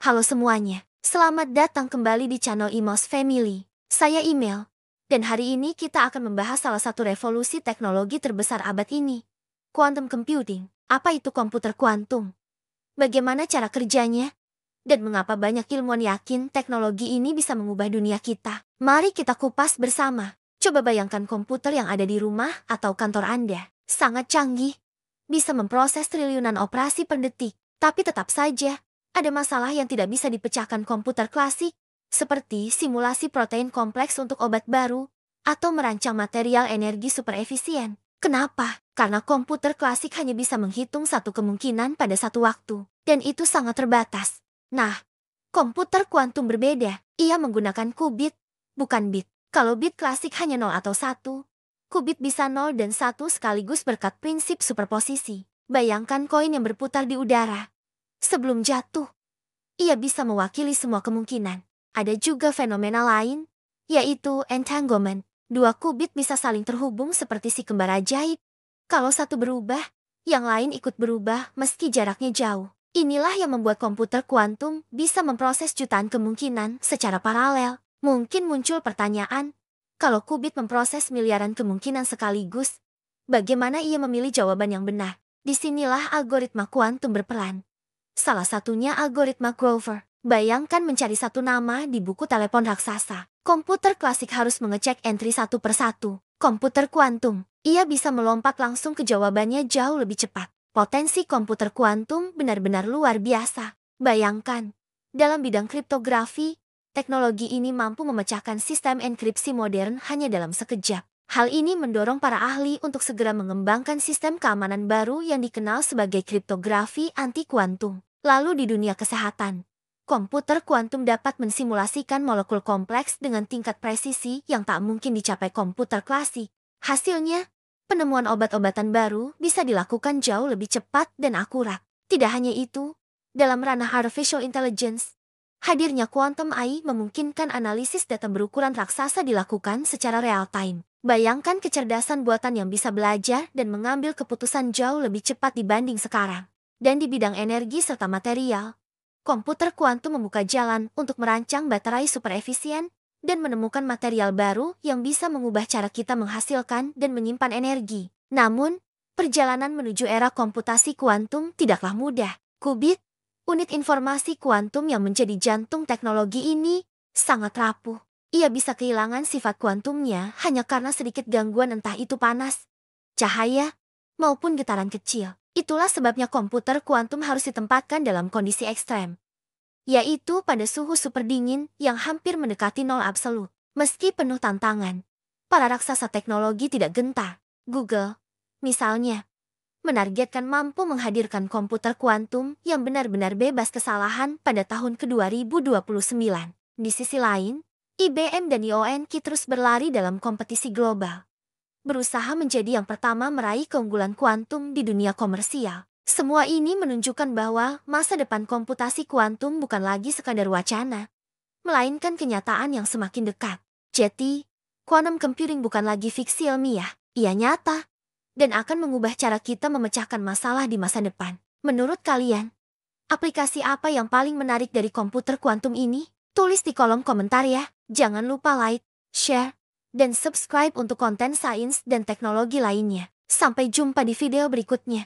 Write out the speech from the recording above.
Halo semuanya, selamat datang kembali di channel Imos Family. Saya Email, dan hari ini kita akan membahas salah satu revolusi teknologi terbesar abad ini. Quantum computing. Apa itu komputer kuantum? Bagaimana cara kerjanya? Dan mengapa banyak ilmuwan yakin teknologi ini bisa mengubah dunia kita? Mari kita kupas bersama. Coba bayangkan komputer yang ada di rumah atau kantor Anda. Sangat canggih, bisa memproses triliunan operasi per detik. Tapi tetap saja, ada masalah yang tidak bisa dipecahkan komputer klasik, seperti simulasi protein kompleks untuk obat baru, atau merancang material energi super efisien. Kenapa? Karena komputer klasik hanya bisa menghitung satu kemungkinan pada satu waktu, dan itu sangat terbatas. Nah, komputer kuantum berbeda. Ia menggunakan qubit, bukan bit. Kalau bit klasik hanya 0 atau 1, qubit bisa 0 dan 1 sekaligus berkat prinsip superposisi. Bayangkan koin yang berputar di udara. Sebelum jatuh, ia bisa mewakili semua kemungkinan. Ada juga fenomena lain, yaitu entanglement. Dua qubit bisa saling terhubung seperti si kembar ajaib. Kalau satu berubah, yang lain ikut berubah meski jaraknya jauh. Inilah yang membuat komputer kuantum bisa memproses jutaan kemungkinan secara paralel. Mungkin muncul pertanyaan, kalau qubit memproses miliaran kemungkinan sekaligus, bagaimana ia memilih jawaban yang benar? Disinilah algoritma kuantum berperan. Salah satunya algoritma Grover. Bayangkan mencari satu nama di buku telepon raksasa. Komputer klasik harus mengecek entry satu per satu. Komputer kuantum, ia bisa melompat langsung ke jawabannya jauh lebih cepat. Potensi komputer kuantum benar-benar luar biasa. Bayangkan, dalam bidang kriptografi, teknologi ini mampu memecahkan sistem enkripsi modern hanya dalam sekejap. Hal ini mendorong para ahli untuk segera mengembangkan sistem keamanan baru yang dikenal sebagai kriptografi anti-kuantum. Lalu di dunia kesehatan, komputer kuantum dapat mensimulasikan molekul kompleks dengan tingkat presisi yang tak mungkin dicapai komputer klasik. Hasilnya, penemuan obat-obatan baru bisa dilakukan jauh lebih cepat dan akurat. Tidak hanya itu, dalam ranah artificial intelligence, hadirnya quantum AI memungkinkan analisis data berukuran raksasa dilakukan secara real-time. Bayangkan kecerdasan buatan yang bisa belajar dan mengambil keputusan jauh lebih cepat dibanding sekarang. Dan di bidang energi serta material, komputer kuantum membuka jalan untuk merancang baterai super efisien dan menemukan material baru yang bisa mengubah cara kita menghasilkan dan menyimpan energi. Namun, perjalanan menuju era komputasi kuantum tidaklah mudah. Qubit, unit informasi kuantum yang menjadi jantung teknologi ini, sangat rapuh. Ia bisa kehilangan sifat kuantumnya hanya karena sedikit gangguan entah itu panas, cahaya, maupun getaran kecil. Itulah sebabnya komputer kuantum harus ditempatkan dalam kondisi ekstrem, yaitu pada suhu super dingin yang hampir mendekati nol absolut. Meski penuh tantangan, para raksasa teknologi tidak gentar. Google, misalnya, menargetkan mampu menghadirkan komputer kuantum yang benar-benar bebas kesalahan pada tahun ke-2029. Di sisi lain, IBM dan IonQ terus berlari dalam kompetisi global, berusaha menjadi yang pertama meraih keunggulan kuantum di dunia komersial. Semua ini menunjukkan bahwa masa depan komputasi kuantum bukan lagi sekadar wacana, melainkan kenyataan yang semakin dekat. Jadi, quantum computing bukan lagi fiksi ilmiah, ia nyata, dan akan mengubah cara kita memecahkan masalah di masa depan. Menurut kalian, aplikasi apa yang paling menarik dari komputer kuantum ini? Tulis di kolom komentar ya. Jangan lupa like, share, dan subscribe untuk konten sains dan teknologi lainnya. Sampai jumpa di video berikutnya.